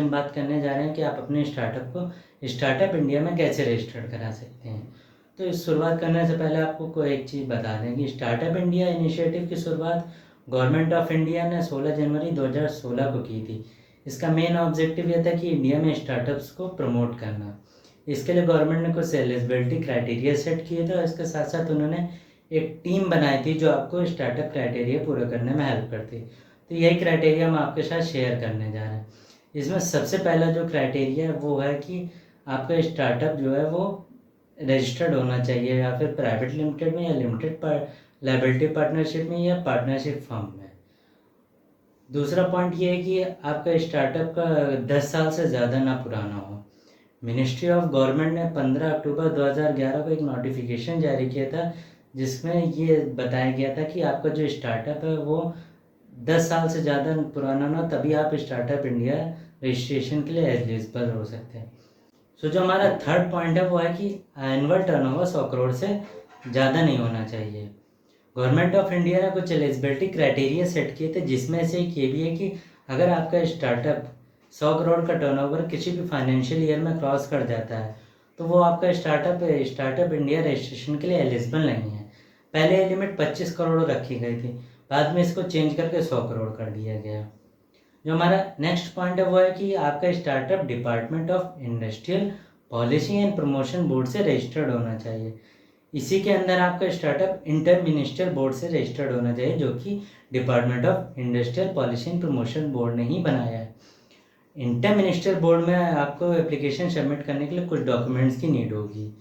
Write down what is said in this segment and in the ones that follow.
हम बात करने जा रहे हैं कि आप अपने स्टार्टअप को स्टार्टअप इंडिया में कैसे रजिस्टर्ड करा सकते हैं। तो इस शुरुआत करने से पहले आपको कोई एक चीज़ बता दें कि स्टार्टअप इंडिया इनिशिएटिव की शुरुआत गवर्नमेंट ऑफ इंडिया ने 16 जनवरी 2016 को की थी। इसका मेन ऑब्जेक्टिव यह था कि इंडिया में स्टार्टअप्स को प्रमोट करना। इसके लिए गवर्नमेंट ने कुछ एलिजिबिलिटी क्राइटेरिया सेट किए थे और इसके साथ साथ उन्होंने एक टीम बनाई थी जो आपको स्टार्टअप क्राइटेरिया पूरा करने में हेल्प करती। तो यही क्राइटेरिया हम आपके साथ शेयर करने जा रहे हैं। इसमें सबसे पहला जो क्राइटेरिया है वो है कि आपका स्टार्टअप जो है वो रजिस्टर्ड होना चाहिए या फिर प्राइवेट लिमिटेड में या लिमिटेड लायबिलिटी पार्टनरशिप में या पार्टनरशिप फर्म में। दूसरा पॉइंट ये है कि आपका स्टार्टअप का 10 साल से ज़्यादा ना पुराना हो। मिनिस्ट्री ऑफ गवर्नमेंट ने 15 अक्टूबर 2011 को एक नोटिफिकेशन जारी किया था जिसमें ये बताया गया था कि आपका जो स्टार्टअप है वो 10 साल से ज़्यादा पुराना ना, तभी आप स्टार्टअप इंडिया रजिस्ट्रेशन के लिए एलिजिबल हो सकते हैं। सो जो हमारा थर्ड पॉइंट है वो है कि एनुअल टर्नओवर 100 करोड़ से ज़्यादा नहीं होना चाहिए। गवर्नमेंट ऑफ इंडिया ने कुछ एलिजिबिलिटी क्राइटेरिया सेट किए थे जिसमें से एक ये भी है कि अगर आपका स्टार्टअप 100 करोड़ का टर्नओवर किसी भी फाइनेंशियल ईयर में क्रॉस कर जाता है तो वो आपका स्टार्टअप इंडिया रजिस्ट्रेशन के लिए एलिजिबल नहीं है। पहले ये लिमिट 25 करोड़ रखी गई थी, बाद में इसको चेंज करके 100 करोड़ कर दिया गया। जो हमारा नेक्स्ट पॉइंट है वो है कि आपका startup department of industrial policy and promotion board से रजिस्टर्ड होना चाहिए। इसी के अंदर आपका स्टार्टअप इंटर मिनिस्ट्रियल बोर्ड से रजिस्टर्ड होना चाहिए जो कि department of industrial policy and promotion board ने ही बनाया है। इंटर मिनिस्ट्रियल बोर्ड में आपको एप्लीकेशन सबमिट करने के लिए कुछ डॉक्यूमेंट्स की नीड होगी।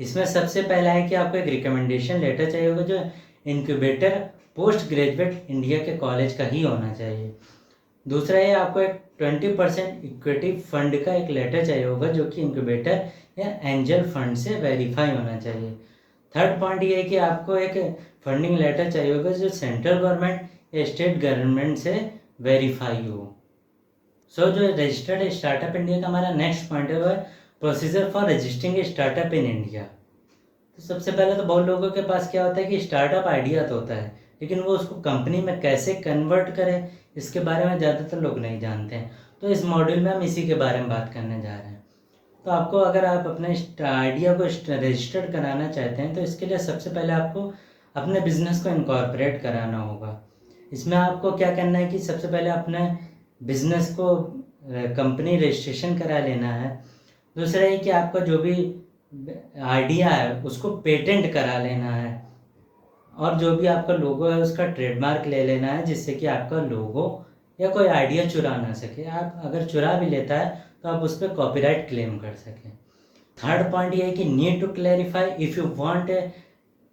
इसमें सबसे पहला है कि आपको एक रिकमेंडेशन लेटर चाहिए होगा जो इंक्यूबेटर पोस्ट ग्रेजुएट इंडिया के कॉलेज का ही होना चाहिए। दूसरा है आपको एक 20% इक्विटी फंड का एक लेटर चाहिए होगा जो कि इंक्यूबेटर या एंजल फंड से वेरीफाई होना चाहिए। थर्ड पॉइंट ये है कि आपको एक फंडिंग लेटर चाहिए होगा जो सेंट्रल गवर्नमेंट या स्टेट गवर्नमेंट से वेरीफाई हो। सो जो रजिस्टर्ड स्टार्टअप इंडिया का हमारा नेक्स्ट पॉइंट है वो है procedure for registering startup in India. तो सबसे पहले तो बहुत लोगों के पास क्या होता है कि स्टार्टअप आइडिया तो होता है लेकिन वो उसको कंपनी में कैसे कन्वर्ट करें इसके बारे में ज़्यादातर लोग नहीं जानते हैं। तो इस मॉड्यूल में हम इसी के बारे में बात करने जा रहे हैं। तो आपको अगर आप अपने आइडिया को रजिस्टर्ड कराना चाहते हैं तो इसके लिए सबसे पहले आपको अपने बिजनेस को इनकॉर्पोरेट कराना होगा। इसमें आपको क्या करना है कि सबसे पहले अपने बिजनेस को कंपनी रजिस्ट्रेशन करा लेना है। दूसरा है कि आपका जो भी आइडिया है उसको पेटेंट करा लेना है और जो भी आपका लोगो है उसका ट्रेडमार्क ले लेना है जिससे कि आपका लोगो या कोई आइडिया चुरा ना सके। आप अगर चुरा भी लेता है तो आप उस पर कॉपीराइट क्लेम कर सकें। थर्ड पॉइंट ये है कि need to clarify if you want a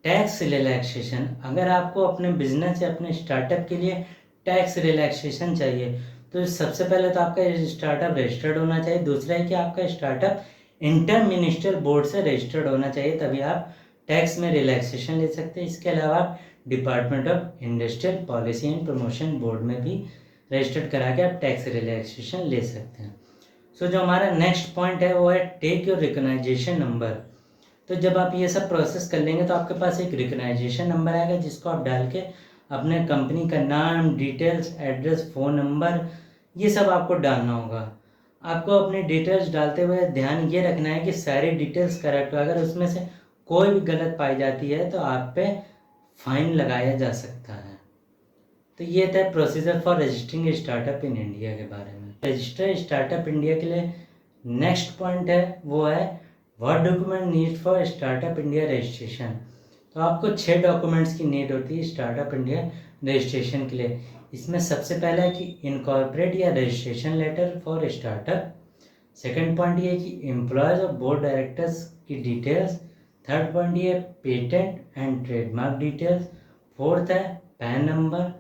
tax relaxation. अगर आपको अपने बिजनेस या अपने स्टार्टअप के लिए टैक्स रिलैक्सेशन चाहिए तो सबसे पहले तो आपका स्टार्टअप रजिस्टर्ड होना चाहिए। दूसरा है कि आपका स्टार्टअप इंटर मिनिस्ट्रियल बोर्ड से रजिस्टर्ड होना चाहिए, तभी आप टैक्स में रिलैक्सेशन ले सकते हैं। इसके अलावा आप department of industrial policy and promotion board में भी रजिस्टर्ड करा के आप टैक्स रिलैक्सेशन ले सकते हैं। सो जो हमारा नेक्स्ट पॉइंट है वो है टेक योर रिकग्नाइजेशन नंबर। तो जब आप ये सब प्रोसेस कर लेंगे तो आपके पास एक रिकग्नाइजेशन नंबर आएगा जिसको आप डाल के अपने कंपनी का नाम, डिटेल्स, एड्रेस, फ़ोन नंबर ये सब आपको डालना होगा। आपको अपनी डिटेल्स डालते हुए ध्यान ये रखना है कि सारी डिटेल्स करेक्ट हो। अगर उसमें से कोई भी गलत पाई जाती है तो आप पे फाइन लगाया जा सकता है। तो ये था procedure for registering startup in India के बारे में। रजिस्टर स्टार्टअप इंडिया के लिए नेक्स्ट पॉइंट है वो है what document need for startup India registration. तो आपको 6 डॉक्यूमेंट्स की नीड होती है स्टार्टअप इंडिया रजिस्ट्रेशन के लिए। इसमें सबसे पहला है कि इनकॉर्पोरेट या registration letter for startup. Second point ये है कि एम्प्लॉयज़ और बोर्ड डायरेक्टर्स की डिटेल्स। थर्ड पॉइंट ये है patent and trademark details. Fourth है पैन नंबर।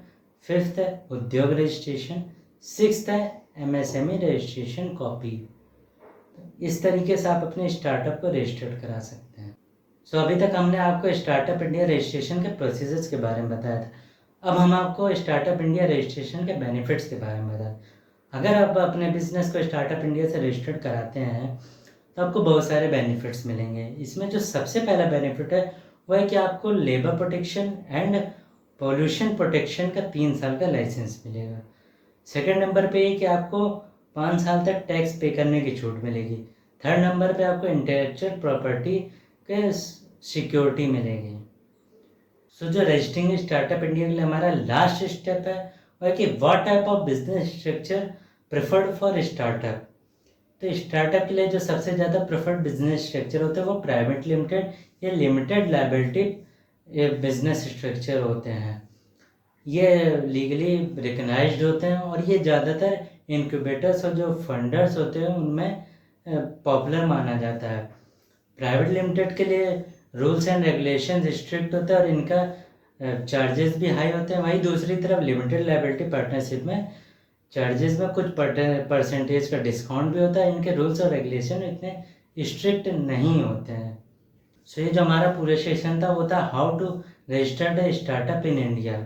फिफ्थ है उद्योग रजिस्ट्रेशन। सिक्स्थ है एमएसएमई रजिस्ट्रेशन कॉपी। इस तरीके से आप अपने स्टार्टअप को रजिस्टर्ड करा सकते हैं। सो अभी तक हमने आपको स्टार्टअप इंडिया रजिस्ट्रेशन के प्रोसीजर्स के बारे में बताया था। अब हम आपको स्टार्टअप इंडिया रजिस्ट्रेशन के बेनिफिट्स के बारे में बताएं। अगर आप अपने बिजनेस को स्टार्टअप इंडिया से रजिस्टर्ड कराते हैं तो आपको बहुत सारे बेनिफिट्स मिलेंगे। इसमें जो सबसे पहला बेनिफिट है वो है कि आपको labour protection and pollution protection का 3 साल का लाइसेंस मिलेगा। सेकंड नंबर पे है कि आपको 5 साल तक टैक्स पे करने की छूट मिलेगी। थर्ड नंबर पे आपको इंटेलेक्चुअल प्रॉपर्टी के सिक्योरिटी मिलेगी। सो जो रजिस्टरिंग स्टार्टअप इंडिया के लिए हमारा लास्ट स्टेप है वह कि what type of business structure preferred for startup. तो स्टार्टअप के लिए जो सबसे ज़्यादा प्रेफर्ड बिजनेस स्ट्रक्चर होते हैं वो प्राइवेट लिमिटेड या लिमिटेड लायबिलिटी बिजनेस स्ट्रक्चर होते हैं। ये लीगली रिकग्नाइज्ड होते हैं और ये ज़्यादातर इनक्यूबेटर्स और जो फंडर्स होते हैं उनमें पॉपुलर माना जाता है। प्राइवेट लिमिटेड के लिए रूल्स एंड रेगुलेशन स्ट्रिक्ट होते हैं और इनका चार्जेस भी हाई होते हैं। वहीं दूसरी तरफ लिमिटेड लायबिलिटी पार्टनरशिप में चार्जेस में कुछ परसेंटेज का डिस्काउंट भी होता है। इनके रूल्स और रेगुलेशन इतने स्ट्रिक्ट नहीं होते हैं। सो ये जो हमारा पूरा सेशन था वो था how to register the startup in India.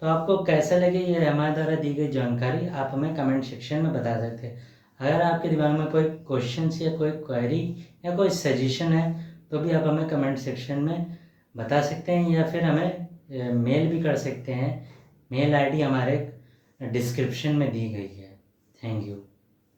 तो आपको कैसा लगे ये हमारे द्वारा दी गई जानकारी, आप हमें कमेंट सेक्शन में बता सकते हैं। अगर आपके दिमाग में कोई क्वेश्चंस या कोई क्वेरी या कोई सजेशन है तो भी आप हमें कमेंट सेक्शन में बता सकते हैं या फिर हमें मेल भी कर सकते हैं। मेल आईडी हमारे डिस्क्रिप्शन में दी गई है। Thank you.